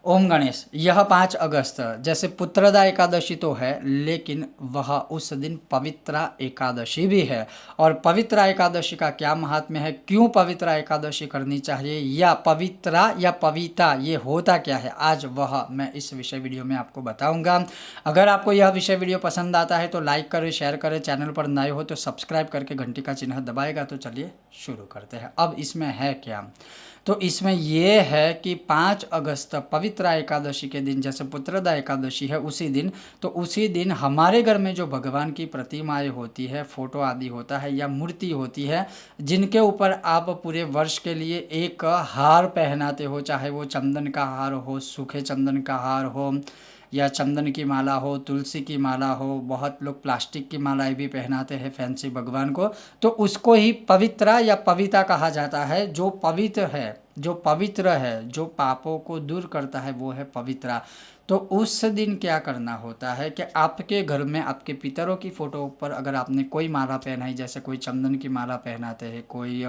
ओम गणेश, यह 5 अगस्त जैसे पुत्रदा एकादशी तो है, लेकिन वह उस दिन पवित्रा एकादशी भी है। और पवित्रा एकादशी का क्या महात्म्य है, क्यों पवित्रा एकादशी करनी चाहिए, या पवित्रा या पविता ये होता क्या है, आज वह मैं इस विषय वीडियो में आपको बताऊंगा। अगर आपको यह विषय वीडियो पसंद आता है तो लाइक करें, शेयर करें, चैनल पर नए हो तो सब्सक्राइब करके घंटी का चिन्ह दबाएगा। तो चलिए शुरू करते हैं। अब इसमें है क्या, तो इसमें यह है कि 5 अगस्त पवित्रा एकादशी के दिन, जैसे पुत्रदा एकादशी है उसी दिन, तो उसी दिन हमारे घर में जो भगवान की प्रतिमाएं होती है, फोटो आदि होता है या मूर्ति होती है, जिनके ऊपर आप पूरे वर्ष के लिए एक हार पहनाते हो, चाहे वो चंदन का हार हो, सूखे चंदन का हार हो, या चंदन की माला हो, तुलसी की माला हो, बहुत लोग प्लास्टिक की मालाएं भी पहनाते हैं फैंसी भगवान को, तो उसको ही पवित्रा या पविता कहा जाता है। जो पवित्र है, जो पवित्र है, जो पापों को दूर करता है, वो है पवित्रा। तो उस दिन क्या करना होता है कि आपके घर में आपके पितरों की फ़ोटो पर अगर आपने कोई माला पहनाई, जैसे कोई चंदन की माला पहनाते हैं, कोई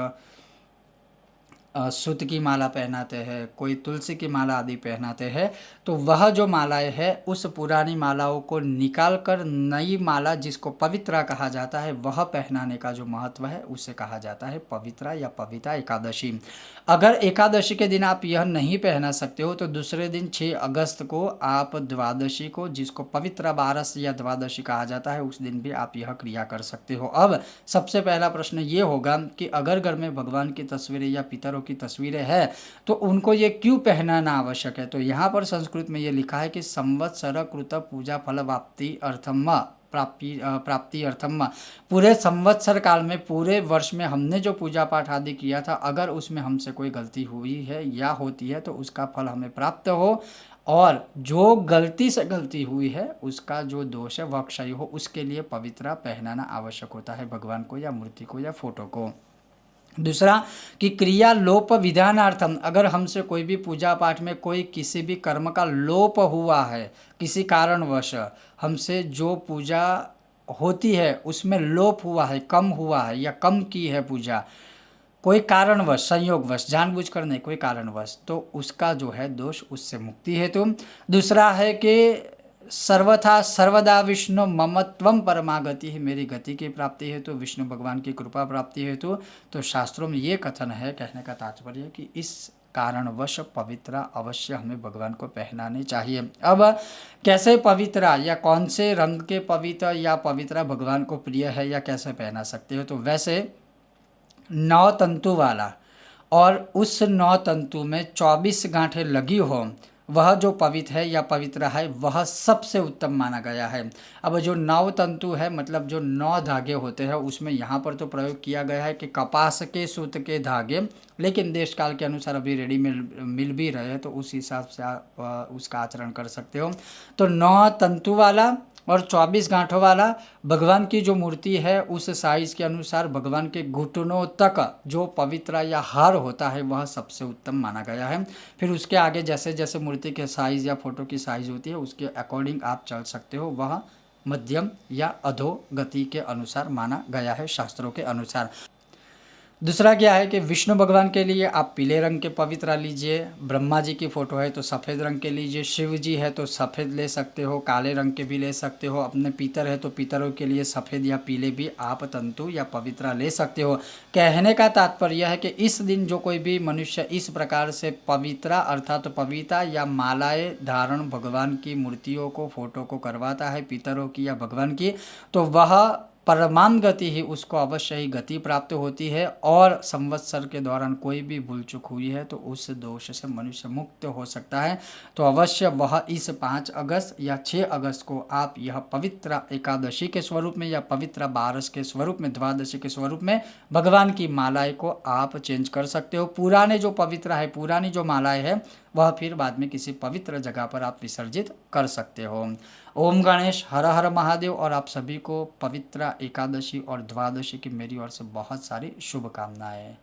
सूत की माला पहनाते हैं, कोई तुलसी की माला आदि पहनाते हैं, तो वह जो मालाएं है उस पुरानी मालाओं को निकाल कर नई माला, जिसको पवित्रा कहा जाता है, वह पहनाने का जो महत्व है उसे कहा जाता है पवित्रा या पविता एकादशी। अगर एकादशी के दिन आप यह नहीं पहना सकते हो तो दूसरे दिन 6 अगस्त को आप द्वादशी को, जिसको पवित्रा बारस या द्वादशी कहा जाता है, उस दिन भी आप यह क्रिया कर सकते हो। अब सबसे पहला प्रश्न ये होगा कि अगर घर में भगवान की तस्वीरें या पितरों की तस्वीरें हैं तो उनको ये क्यों पहनाना आवश्यक है। तो यहाँ पर संस्कृत में ये लिखा है कि संवत्सर कृत पूजा फल वाप्ति अर्थम प्राप्ति अर्थम, पूरे संवत्सर काल में, पूरे वर्ष में हमने जो पूजा पाठ आदि किया था, अगर उसमें हमसे कोई गलती हुई है या होती है तो उसका फल हमें प्राप्त हो, और जो गलती से गलती हुई है उसका जो दोष है वह क्षय हो, उसके लिए पवित्रा पहनाना आवश्यक होता है भगवान को या मूर्ति को या फोटो को। दूसरा कि क्रिया लोप विधानार्थम, अगर हमसे कोई भी पूजा पाठ में कोई किसी भी कर्म का लोप हुआ है, किसी कारणवश हमसे जो पूजा होती है उसमें लोप हुआ है, कम हुआ है या कम की है पूजा, कोई कारणवश, संयोगवश, जानबूझकर नहीं, कोई कारणवश, तो उसका जो है दोष, उससे मुक्ति हेतु। दूसरा है कि सर्वथा सर्वदा विष्णु ममत्वम परमागति है, मेरी गति की प्राप्ति हेतु, विष्णु भगवान की कृपा प्राप्ति हेतु। तो शास्त्रों में ये कथन है, कहने का तात्पर्य कि इस कारणवश पवित्रा अवश्य हमें भगवान को पहनानी चाहिए। अब कैसे पवित्रा या कौन से रंग के पवित्र या पवित्रा भगवान को प्रिय है या कैसे पहना सकते हो, तो वैसे 9 तंतु वाला और उस 9 तंतु में 24 गांठें लगी हो, वह जो पवित्र है या पवित्र है, वह सबसे उत्तम माना गया है। अब जो 9 तंतु है, मतलब जो 9 धागे होते हैं, उसमें यहाँ पर तो प्रयोग किया गया है कि कपास के सूत के धागे, लेकिन देश काल के अनुसार अभी रेडी मिल भी रहे हैं, तो उस हिसाब से आप उसका आचरण कर सकते हो। तो 9 तंतु वाला और 24 गांठों वाला भगवान की जो मूर्ति है उस साइज के अनुसार भगवान के घुटनों तक जो पवित्र या हार होता है वह सबसे उत्तम माना गया है। फिर उसके आगे जैसे जैसे मूर्ति के साइज़ या फोटो की साइज़ होती है उसके अकॉर्डिंग आप चल सकते हो, वह मध्यम या अधोगति के अनुसार माना गया है शास्त्रों के अनुसार। दूसरा क्या है कि विष्णु भगवान के लिए आप पीले रंग के पवित्रा लीजिए, ब्रह्मा जी की फ़ोटो है तो सफ़ेद रंग के लीजिए, शिव जी है तो सफ़ेद ले सकते हो, काले रंग के भी ले सकते हो, अपने पितर है तो पितरों के लिए सफ़ेद या पीले भी आप तंतु या पवित्रा ले सकते हो। कहने का तात्पर्य यह है कि इस दिन जो कोई भी मनुष्य इस प्रकार से पवित्रा अर्थात पविता या मालाएँ धारण भगवान की मूर्तियों को, फोटो को करवाता है, पितरों की या भगवान की, तो वह परमान गति ही उसको अवश्य ही गति प्राप्त होती है, और संवत्सर के दौरान कोई भी भूल चूक हुई है तो उस दोष से मनुष्य मुक्त हो सकता है। तो अवश्य वह इस 5 अगस्त या 6 अगस्त को आप यह पवित्र एकादशी के स्वरूप में या पवित्र बारस के स्वरूप में, द्वादशी के स्वरूप में भगवान की मालाएं को आप चेंज कर सकते हो। पुराने जो पवित्र है, पुरानी जो मालाएं है, वह फिर बाद में किसी पवित्र जगह पर आप विसर्जित कर सकते हो। ओम गणेश, हर हर महादेव। और आप सभी को पवित्र एकादशी और द्वादशी की मेरी ओर से बहुत सारी शुभकामनाएं।